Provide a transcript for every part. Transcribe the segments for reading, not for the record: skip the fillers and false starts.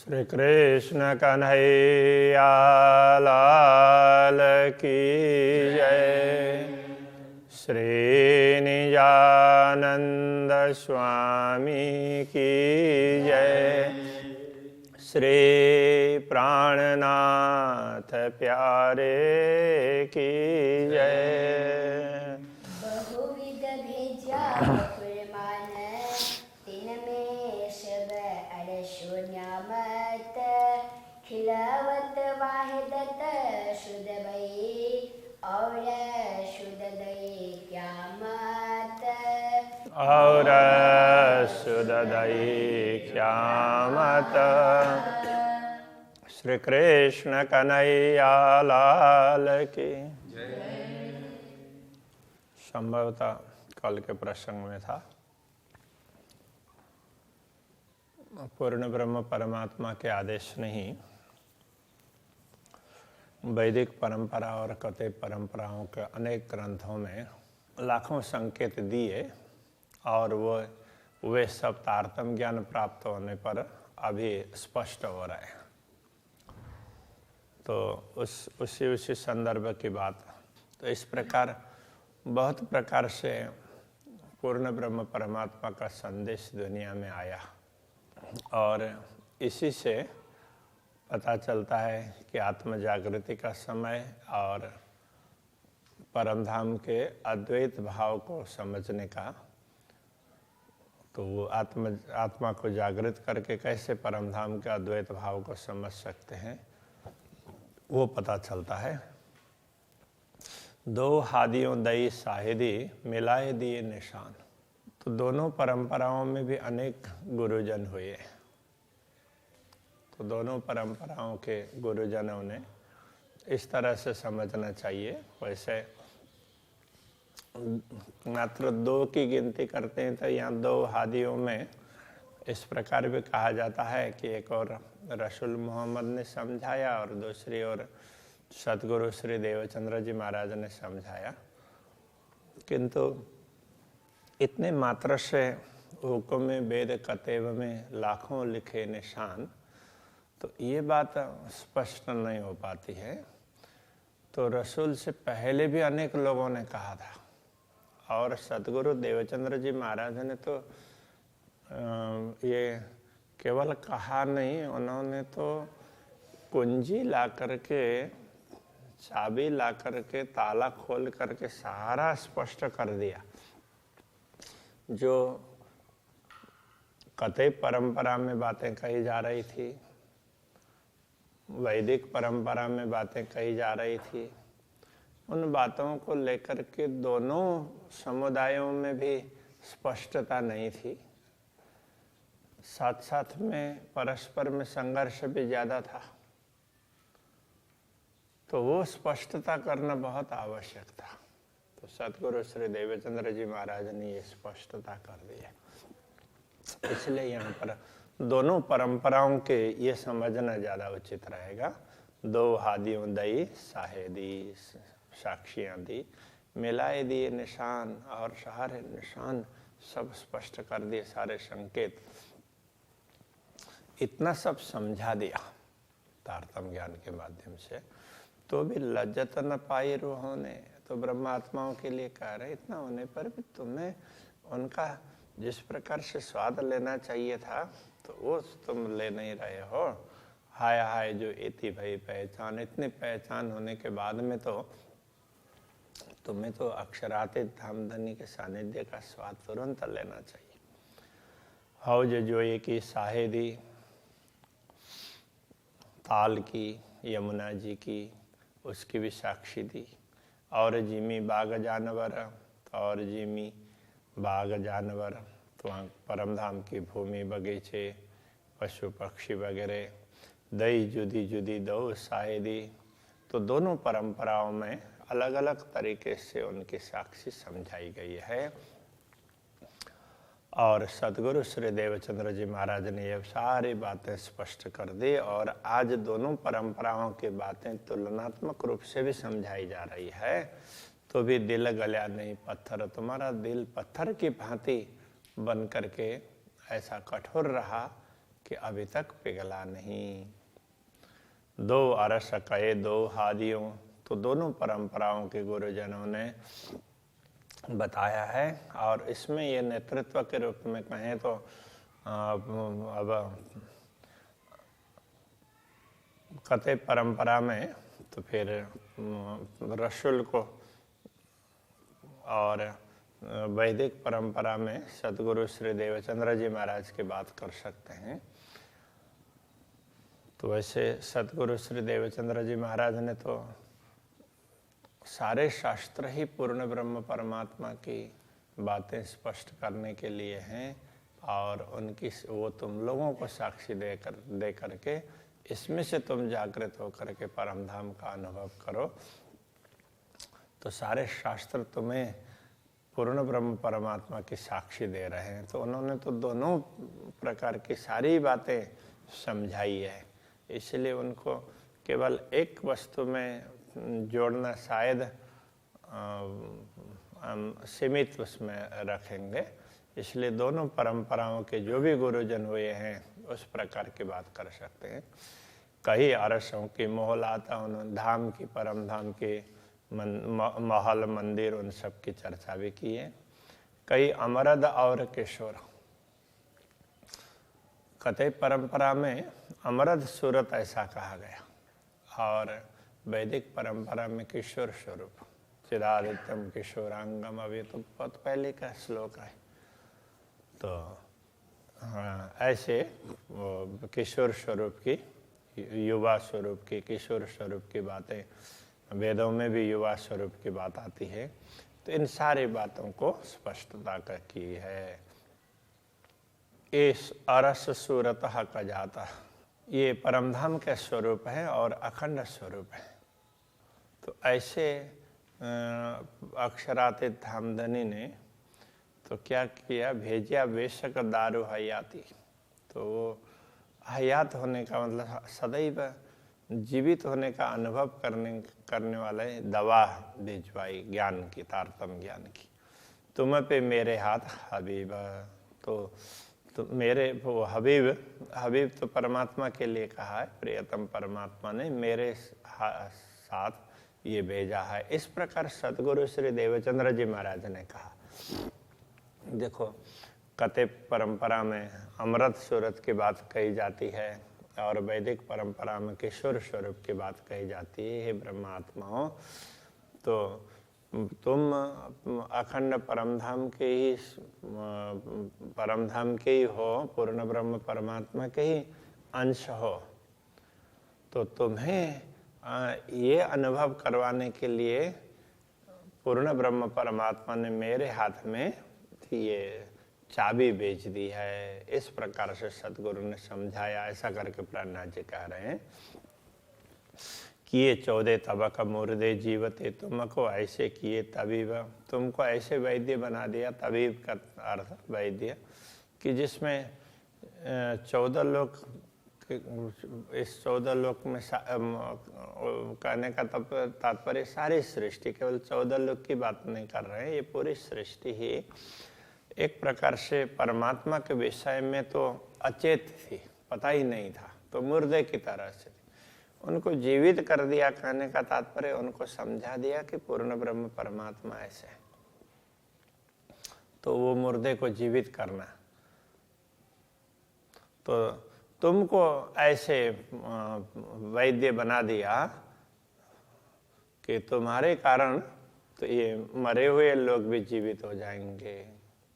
श्री कृष्ण कन्हैया लाल की जय। श्री निजानंद स्वामी की जय। श्री प्राणनाथ प्यारे की जय। बहुविध भेजा कुर्बान तिन में शब अरशुन्यामत खिलवत वाहिदत शुद्ध भई और शुद्ध दई क्यामत और शुद्ध दई क्यामत। श्री कृष्ण कन्हैया लाल की संभवतः कल के प्रसंग में था, पूर्ण ब्रह्म परमात्मा के आदेश नहीं वैदिक परंपरा और कते परंपराओं के अनेक ग्रंथों में लाखों संकेत दिए और वे सब तारतम्य ज्ञान प्राप्त होने पर अभी स्पष्ट हो रहे हैं। तो उसी संदर्भ की बात। तो इस प्रकार बहुत प्रकार से पूर्ण ब्रह्म परमात्मा का संदेश दुनिया में आया और इसी से पता चलता है कि आत्म जागृति का समय और परम धाम के अद्वैत भाव को समझने का, तो वो आत्मा को जागृत करके कैसे परम धाम के अद्वैत भाव को समझ सकते हैं वो पता चलता है। दो हादियों दई साहिदी मिलाए दिए निशान। तो दोनों परंपराओं में भी अनेक गुरुजन हुए। तो दोनों परंपराओं के गुरुजनों ने इस तरह से समझना चाहिए। वैसे मात्र दो की गिनती करते हैं तो यहाँ दो हादियों में इस प्रकार भी कहा जाता है कि एक और रसूल मोहम्मद ने समझाया और दूसरी ओर सतगुरु श्री देवचंद्र जी महाराज ने समझाया। किंतु इतने मात्र से हुक्म में वेद कतेब में लाखों लिखे निशान, तो ये बात स्पष्ट नहीं हो पाती है। तो रसूल से पहले भी अनेक लोगों ने कहा था और सतगुरु देवचंद्र जी महाराज ने तो ये केवल कहा नहीं, उन्होंने तो कुंजी ला करके, चाबी ला करके, ताला खोल करके सारा स्पष्ट कर दिया। जो कते परंपरा में बातें कही जा रही थी, वैदिक परंपरा में बातें कही जा रही थी, उन बातों को लेकर के दोनों समुदायों में भी स्पष्टता नहीं थी। साथ साथ में परस्पर में संघर्ष भी ज्यादा था। तो वो स्पष्टता करना बहुत आवश्यक था। तो सतगुरु श्री देवचंद्र जी महाराज ने ये स्पष्टता कर दी है। इसलिए यहाँ पर दोनों परंपराओं के ये समझना ज्यादा उचित रहेगा। दो हादियों दई साहेदी साक्षियां दी मिलाए दिए निशान, और सारे निशान सब स्पष्ट कर दिए, सारे संकेत इतना सब समझा दिया तारतम्य ज्ञान के माध्यम से। तो भी लज्जत न पाई रूहों ने। तो ब्रह्मात्माओं के लिए कह रहे इतना होने पर भी तुम्हें उनका जिस प्रकार से स्वाद लेना चाहिए था तो वो तुम ले नहीं रहे हो। हाय हाय जो इति भई पहचान, इतनी पहचान होने के बाद में तो तुम्हें तो अक्षरातीत धामधनी के सानिध्य का स्वाद तुरंत लेना चाहिए। हौज जोए की साहेदी, ताल की, यमुना जी की, उसकी भी साक्षी दी। और जिमी बाग जानवर, और जिमी बाग जानवर, तो परम धाम की भूमि, बगीचे, पशु पक्षी वगैरह दई जुदी जुदी दो साहेदी। तो दोनों परंपराओं में अलग अलग तरीके से उनकी साक्षी समझाई गई है। और सतगुरु श्री देवचंद्र जी महाराज ने ये सारी बातें स्पष्ट कर दी। और आज दोनों परंपराओं की बातें तुलनात्मक रूप से भी समझाई जा रही है। तो भी दिल गला नहीं पत्थर, तुम्हारा दिल पत्थर की भांति बन करके ऐसा कठोर रहा कि अभी तक पिघला नहीं। दो अरस कहे दो हादियों, तो दोनों परंपराओं के गुरुजनों ने बताया है। और इसमें ये नेतृत्व के रूप में कहें तो अब कथे परंपरा में तो फिर रसूल को, और वैदिक परंपरा में सतगुरु श्री देवचंद्र जी महाराज की बात कर सकते हैं। तो वैसे सतगुरु श्री देवचंद्र जी महाराज ने तो सारे शास्त्र ही पूर्ण ब्रह्म परमात्मा की बातें स्पष्ट करने के लिए हैं, और उनकी वो तुम लोगों को साक्षी दे करके इसमें से तुम जागृत होकर के परम धाम का अनुभव करो। तो सारे शास्त्र तुम्हें पूर्ण ब्रह्म परमात्मा की साक्षी दे रहे हैं। तो उन्होंने तो दोनों प्रकार की सारी बातें समझाई है, इसलिए उनको केवल एक वस्तु में जोड़ना शायद सीमित उसमें रखेंगे। इसलिए दोनों परंपराओं के जो भी गुरुजन हुए हैं उस प्रकार की बात कर सकते हैं। कई अरसों की मोहलाता उन्होंने धाम की, परम धाम की महल मंदिर उन सब की चर्चा भी की है। कई अमरद और किशोर, कथे परंपरा में अमरद सूरत ऐसा कहा गया, और वैदिक परंपरा में किशोर स्वरूप, चिदादित्यम किशोरांगम, अभी तो बहुत पहले का श्लोक है। तो ऐसे किशोर स्वरूप की, युवा स्वरूप की, किशोर स्वरूप की बातें वेदों में भी युवा स्वरूप की बात आती है। तो इन सारी बातों को स्पष्टता की है। इस अरस सूरत का जाता, ये परमधाम के स्वरूप है और अखंड स्वरूप है। तो ऐसे अक्षरातीत धामधनी ने तो क्या किया, भेजिया बेशक दारू हयाती। तो वो हयात होने का मतलब सदैव जीवित होने का अनुभव करने वाले दवा भिजवाई ज्ञान की, तारतम ज्ञान की। तुम पे मेरे हाथ हबीब, तो मेरे वो हबीब तो परमात्मा के लिए कहा है, प्रियतम परमात्मा ने मेरे साथ ये भेजा है। इस प्रकार सतगुरु श्री देवचंद्र जी महाराज ने कहा। देखो, कथे परंपरा में अमृत सूरत की बात कही जाती है, और वैदिक परंपरा में किशोर स्वरूप की बात कही जाती है। हे ब्रह्मात्माओं, तो तुम अखंड परमधाम के ही हो, पूर्ण ब्रह्म परमात्मा के ही अंश हो। तो तुम्हें ये अनुभव करवाने के लिए पूर्ण ब्रह्म परमात्मा ने मेरे हाथ में ये चाबी बेच दी है। इस प्रकार से सतगुरु ने समझाया। ऐसा करके प्रहलाद जी कह रहे हैं किए 14 तबक मुर्दे जीवते, तुमको ऐसे किए तबीब, तुमको ऐसे वैद्य बना दिया। तबीब का अर्थ वैद्य, कि जिसमें 14 लोक, इस 14 लोक में कहने का तात्पर्य सारी सृष्टि, केवल 14 लोक की बात नहीं कर रहे हैं। ये पूरी सृष्टि ही एक प्रकार से परमात्मा के विषय में तो अचेत थी, पता ही नहीं था, तो मुर्दे की तरह से उनको जीवित कर दिया। कहने का तात्पर्य उनको समझा दिया कि पूर्ण ब्रह्म परमात्मा ऐसे है, तो वो मुर्दे को जीवित करना। तो तुमको ऐसे वैद्य बना दिया कि तुम्हारे कारण तो ये मरे हुए लोग भी जीवित हो जाएंगे।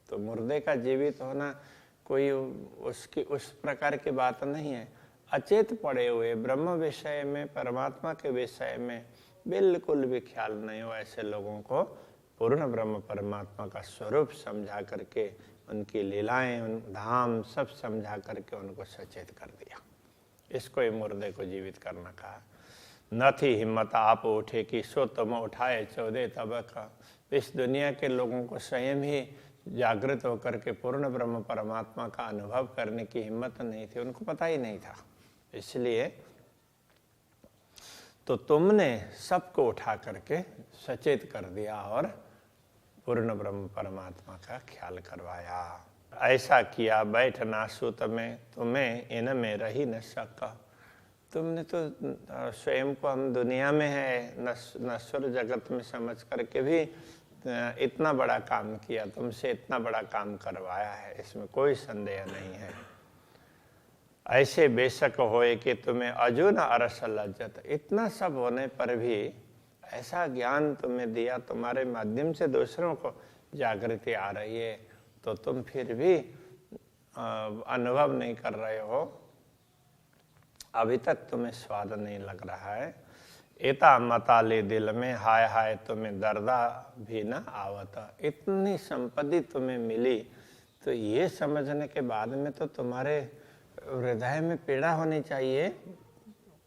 तो मुर्दे का जीवित होना कोई उसकी उस प्रकार की बात नहीं है। अचेत पड़े हुए ब्रह्म विषय में, परमात्मा के विषय में बिल्कुल भी ख्याल नहीं हो, ऐसे लोगों को पूर्ण ब्रह्म परमात्मा का स्वरूप समझा करके, उनकी लीलाएं, उन धाम सब समझा करके उनको सचेत कर दिया। इसको ही मुर्दे को जीवित करना कहा। न थी हिम्मत आप उठे कि सो तुम उठाए 14 तबक। इस दुनिया के लोगों को स्वयं ही जागृत होकर के पूर्ण ब्रह्म परमात्मा का अनुभव करने की हिम्मत नहीं थी, उनको पता ही नहीं था। इसलिए तो तुमने सबको उठा करके सचेत कर दिया और पूर्ण ब्रह्म परमात्मा का ख्याल करवाया। ऐसा किया बैठ ना सुत में, तुम्हें इनमें रही न सका। तुमने तो स्वयं को हम दुनिया में है नश्वर जगत में समझ करके भी इतना बड़ा काम किया, तुमसे इतना बड़ा काम करवाया है, इसमें कोई संदेह नहीं है। ऐसे बेशक होए कि तुम्हें अजून अरस लज्जत, इतना सब होने पर भी ऐसा ज्ञान तुम्हें दिया, तुम्हारे माध्यम से दूसरों को जागृति आ रही है, तो तुम फिर भी अनुभव नहीं कर रहे हो, अभी तक तुम्हें स्वाद नहीं लग रहा है। इता मताले दिल में हाय हाय तुम्हें दर्दा भी न आवता। इतनी संपत्ति तुम्हें मिली तो ये समझने के बाद में तो तुम्हारे हृदय में पीड़ा होनी चाहिए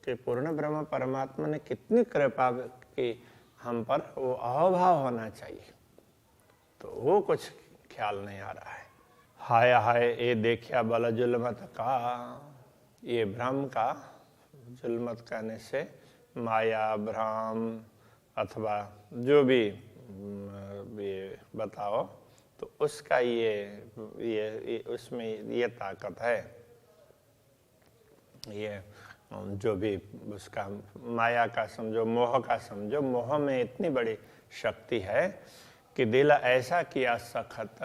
कि पूर्ण ब्रह्म परमात्मा ने कितनी कृपा की हम पर, वो अहोभाव होना चाहिए। तो वो कुछ ख्याल नहीं आ रहा है। हाय हाय ये देखिया बल जुल्मत का, ये भ्रम का, जुल्मत कहने से माया भ्रम अथवा जो भी ये बताओ, तो उसका ये उसमें ये ताकत है, ये जो भी उसका माया का समझो, मोह का समझो, मोह में इतनी बड़ी शक्ति है कि दिल ऐसा किया सखत,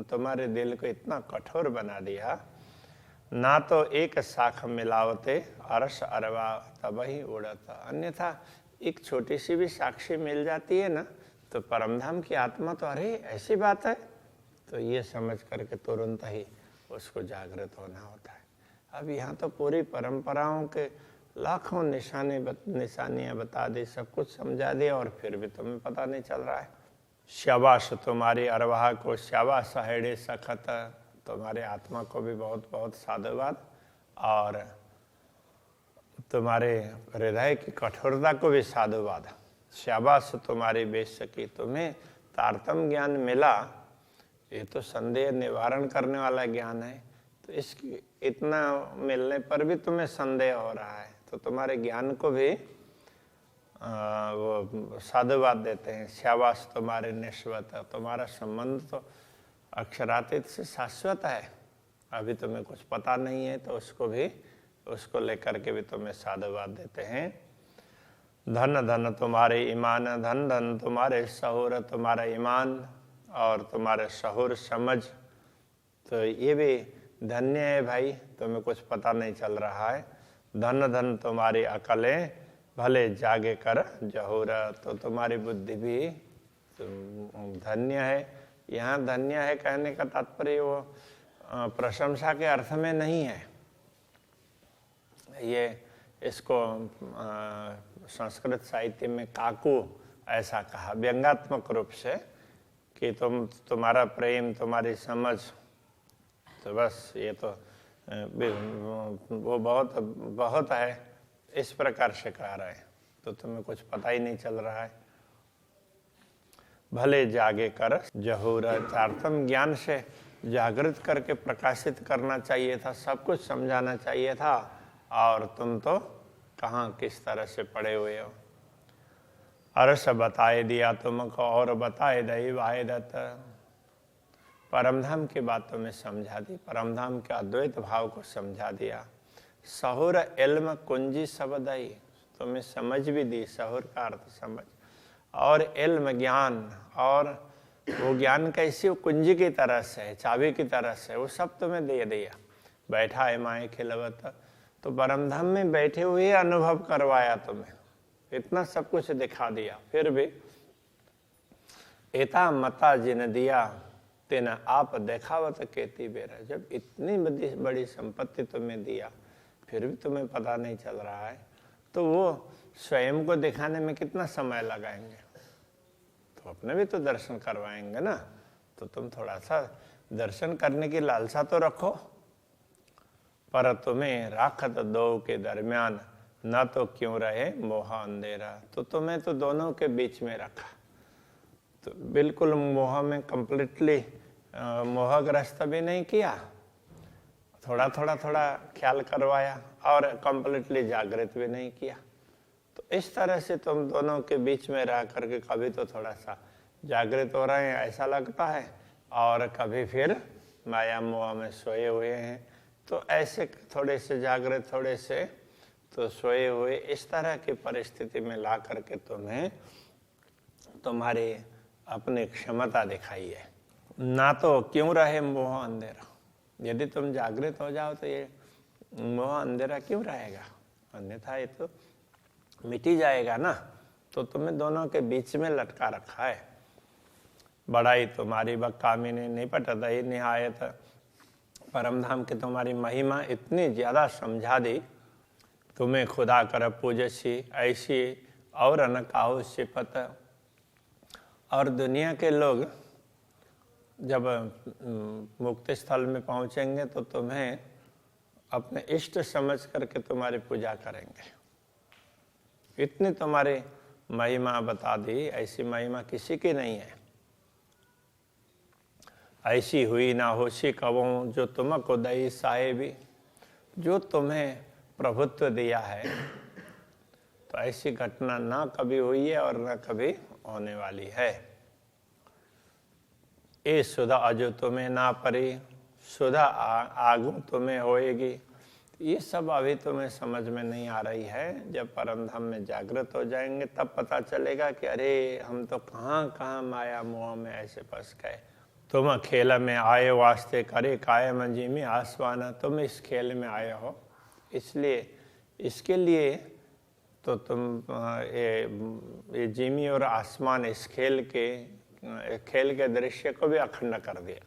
तुम्हारे दिल को इतना कठोर बना दिया, ना तो एक शाख मिलावते अरस अरवा तब ही उड़ता। अन्यथा एक छोटी सी भी साक्षी मिल जाती है ना, तो परमधाम की आत्मा तो अरे ऐसी बात है, तो ये समझ करके तुरंत ही उसको जागृत होना होता है। अब यहाँ तो पूरी परंपराओं के लाखों निशानियाँ बता दी, सब कुछ समझा दिया, और फिर भी तुम्हें पता नहीं चल रहा है। शाबाश तुम्हारी अरवाह को, शाबाश हेड़े सखत, तुम्हारे आत्मा को भी बहुत बहुत साधुवाद, और तुम्हारे हृदय की कठोरता को भी साधुवाद। शाबाश तुम्हारी बेशकी, तुम्हें तारतम्य ज्ञान मिला, ये तो संदेह निवारण करने वाला ज्ञान है। तो इसकी इतना मिलने पर भी तुम्हें संदेह हो रहा है, तो तुम्हारे ज्ञान को भी वो साधुवाद देते हैं। शाबाश तुम्हारे निश्वत, तुम्हारा संबंध तो अक्षरातीत से शाश्वत है, अभी तुम्हें कुछ पता नहीं है, तो उसको लेकर के भी तुम्हें साधुवाद देते हैं। धन धन तुम्हारे ईमान, धन धन तुम्हारे शहूर, तुम्हारा ईमान और तुम्हारे शहूर समझ, तो ये भी धन्य है भाई, तुम्हें कुछ पता नहीं चल रहा है। धन धन तुम्हारी अकलें, भले जागे कर जहूर, तो तुम्हारी बुद्धि भी धन्य है। यहाँ धन्य है कहने का तात्पर्य वो प्रशंसा के अर्थ में नहीं है, ये इसको संस्कृत साहित्य में काकू ऐसा कहा व्यंगात्मक रूप से कि तुम्हारा प्रेम, तुम्हारी समझ, तो बस ये तो वो बहुत बहुत है, इस प्रकार से कह रहे हैं, तो तुम्हें कुछ पता ही नहीं चल रहा है। भले जागे कर जहूर, तारतम्य ज्ञान से जागृत करके प्रकाशित करना चाहिए था, सब कुछ समझाना चाहिए था, और तुम तो कहाँ किस तरह से पड़े हुए हो। अरस बताए दिया तुमको और बताए दई वाहिदत, परमधाम की बात तुम्हें समझा दी, परमधाम के अद्वैत भाव को समझा दिया। सहूर इल्म कुंजी सबदई, तुम्हें समझ भी दी, सहूर का अर्थ समझ, और इल्म ज्ञान, और वो ज्ञान कैसी, वो कुंजी की तरह से, चाबी की तरह से, वो सब तुम्हें दे दिया। बैठा है माए खिलवत, तो परमधाम में बैठे हुए अनुभव करवाया तुम्हें, इतना सब कुछ दिखा दिया। फिर भी एता मता जिन दिया तेना आप देखावत केती बेरा, जब इतनी बड़ी संपत्ति तुम्हें दिया फिर भी तुम्हें पता नहीं चल रहा है, तो वो स्वयं को दिखाने में कितना समय लगाएंगे, तो अपने भी तो दर्शन करवाएंगे ना, तो तुम थोड़ा सा दर्शन करने की लालसा तो रखो। पर तुम्हें राखत दो के दरमियान, न तो क्यों रहे मोह अंधेरा, तो तुम्हें तो दोनों के बीच में रखा, तो बिल्कुल मोह में कंप्लीटली मोहग्रस्त भी नहीं किया, थोड़ा ख्याल करवाया, और कंप्लीटली जागृत भी नहीं किया। तो इस तरह से तुम दोनों के बीच में रह करके कभी तो थोड़ा सा जागृत हो रहे हैं ऐसा लगता है, और कभी फिर माया मोह में सोए हुए हैं। तो ऐसे थोड़े से जागृत, थोड़े से तो सोए हुए, इस तरह की परिस्थिति में ला करके तुम्हें तुम्हारी अपनी क्षमता दिखाई है। ना तो क्यों रहे मोह अंधेरा, यदि तुम जागृत हो जाओ तो ये मोह अंधेरा क्यों रहेगा, अन्यथा ये तो मिट ही जाएगा ना। तो तुम्हें दोनों के बीच में लटका रखा है। बड़ाई तुम्हारी बकामी ने निपटत ही निहायत, परमधाम की तुम्हारी महिमा इतनी ज्यादा समझा दी, तुम्हें खुदा कर पूजसी ऐसी और न काहू सिपत। और दुनिया के लोग जब मुक्ति स्थल में पहुंचेंगे तो तुम्हें अपने इष्ट समझ करके तुम्हारी पूजा करेंगे। इतनी तुम्हारी महिमा बता दी, ऐसी महिमा किसी की नहीं है। ऐसी हुई ना होशी कबों जो तुमको दई साहेबी, जो तुम्हें प्रभुत्व दिया है तो ऐसी घटना ना कभी हुई है और ना कभी होने वाली है। ए सुधा अजो तुम्हें ना परी, सुधा आगू तुम्हें होएगी। ये सब अभी तुम्हें समझ में नहीं आ रही है। जब परमधाम में जागृत हो जाएंगे तब पता चलेगा कि अरे हम तो कहाँ कहाँ माया मोह में ऐसे फंस गए। तुम खेल में आए वास्ते करे काय मंजी में आसवाना, तुम इस खेल में आए हो इसलिए, इसके लिए तो तुम ये जिमी और आसमान इस खेल के दृश्य को भी अखंड कर दिया।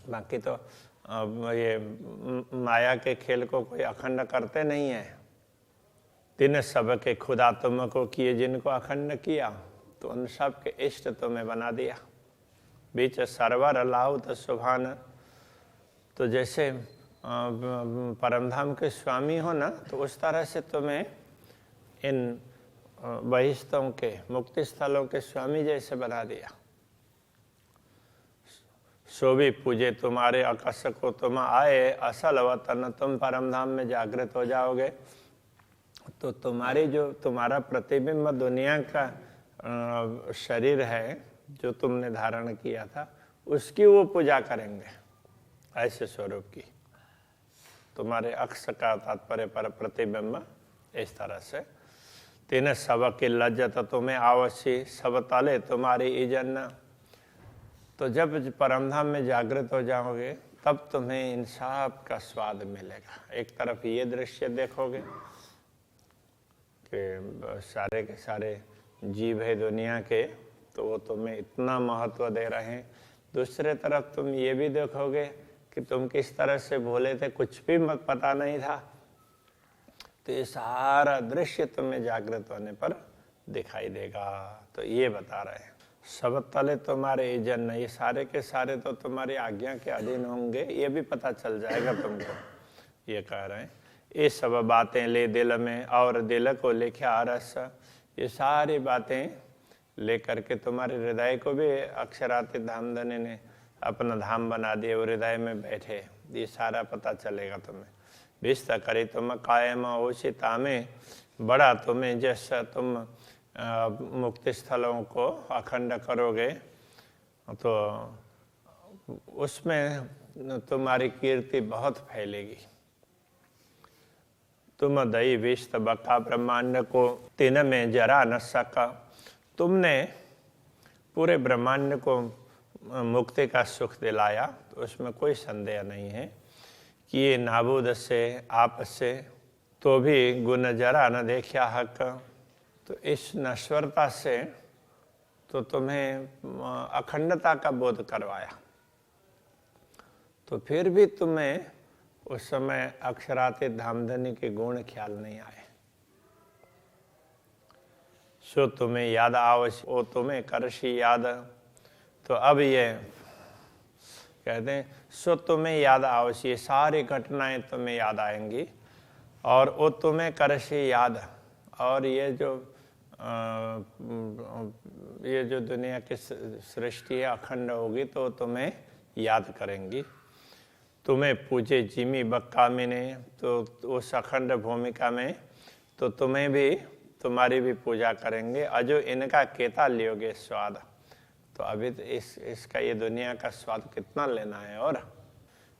बाकी तो ये माया के खेल को कोई अखंड करते नहीं है। तिन सब के खुदा तुमको किए जिनको अखंड किया, तो उन सब के इष्ट तुम्हें बना दिया। बीच सरवर लाहु तो सुभान, तो जैसे परमधाम के स्वामी हो ना, तो उस तरह से तुम्हें इन बहिष्ठों के मुक्ति स्थलों के स्वामी जैसे बना दिया। सो भी पूजे तुम्हारे अकस को तुम आए असल वतन, तुम परमधाम में जागृत हो जाओगे तो तुम्हारा प्रतिबिंब दुनिया का शरीर है जो तुमने धारण किया था, उसकी वो पूजा करेंगे ऐसे स्वरूप की। तुम्हारे अक्ष का तात्पर्य पर प्रतिबिंब इस तरह से। तीन सब की लज्जत तुम्हें आवश्य, सब तले तुम्हारी इजन। तो जब परमधाम में जागृत हो जाओगे तब तुम्हें इन सब का स्वाद मिलेगा। एक तरफ ये दृश्य देखोगे कि सारे के सारे जीव है दुनिया के, तो वो तुम्हें इतना महत्व दे रहे हैं। दूसरे तरफ तुम ये भी देखोगे कि तुम किस तरह से भोले थे, कुछ भी मत पता नहीं था। तो ये सारा दृश्य तुम्हें जागृत होने पर दिखाई देगा। तो ये बता रहे हैं सब तले तुम्हारे इजन, ये सारे के सारे तो तुम्हारी आज्ञा के अधीन होंगे, ये भी पता चल जाएगा तुमको। ये कह रहे हैं ये सब बातें ले दिल में और दिल को लिखा रस, ये सारी बातें लेकर के तुम्हारे हृदय को भी अक्षरातीत धामधनी ने अपना धाम बना दिए, वो हृदय में बैठे। ये सारा पता चलेगा तुम्हें। विस्त करे तुम कायम ओशिता में, बड़ा तुम्हें जैसा तुम मुक्ति स्थलों को अखंड करोगे तो उसमें तुम्हारी कीर्ति बहुत फैलेगी। तुम दई विस्त बका ब्रह्मांड को तीन में जरा न सका, तुमने पूरे ब्रह्मांड को मुक्ति का सुख दिलाया, तो उसमें कोई संदेह नहीं है कि ये नाबूद से आप से तो भी गुण जरा न देखा हक। तो इस नश्वरता से तो तुम्हें अखंडता का बोध करवाया, तो फिर भी तुम्हें उस समय अक्षरातीत धामधनी के गुण ख्याल नहीं आए। सो तुम्हें याद आवश्य ओ तुम्हें करशी याद, तो अब ये कहते हैं सो तुम्हें याद आवश्य, ये सारी घटनाएं तुम्हें याद आएंगी और वो तुम्हें करशी याद। और ये जो दुनिया की सृष्टि है अखंड होगी तो तुम्हें याद करेंगी। तुम्हें पूजे जिमी बक्कामी ने, तो उस अखंड भूमिका में तो तुम्हें भी तुम्हारी भी पूजा करेंगे। अजो इनका केता लियोगे स्वाद, तो अभी तो इसका ये दुनिया का स्वाद कितना लेना है। और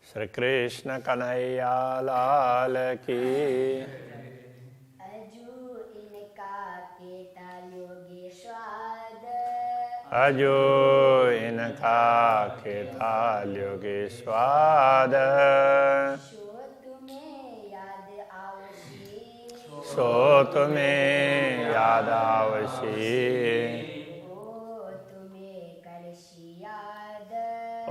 श्री कृष्ण कन्हैया लाल की। अजू इनका केता योगी स्वाद, अजो इनका केता योगी स्वाद, शो तुम्हें याद आवशी, सो तुम्हें याद आवशी, ओ तुम्हें करशी याद, ओ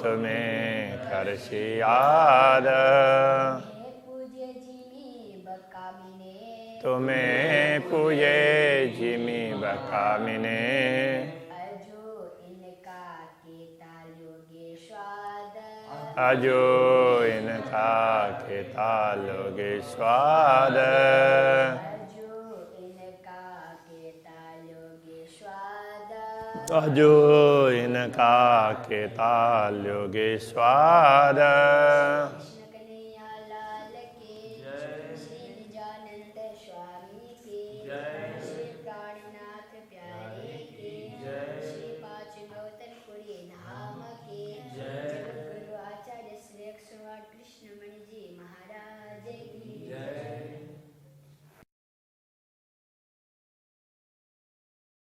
तुम्हें करशी याद, हे पूज्य जिमी बकामिने, तुम्हें पूजे जिमी बकामिने, अजो इनका केता योगी स्वाद, अजो इनका केता लोगे स्वाद, अजो इनका केता योगी स्वाद, अजो इनका केता लोगे स्वाद।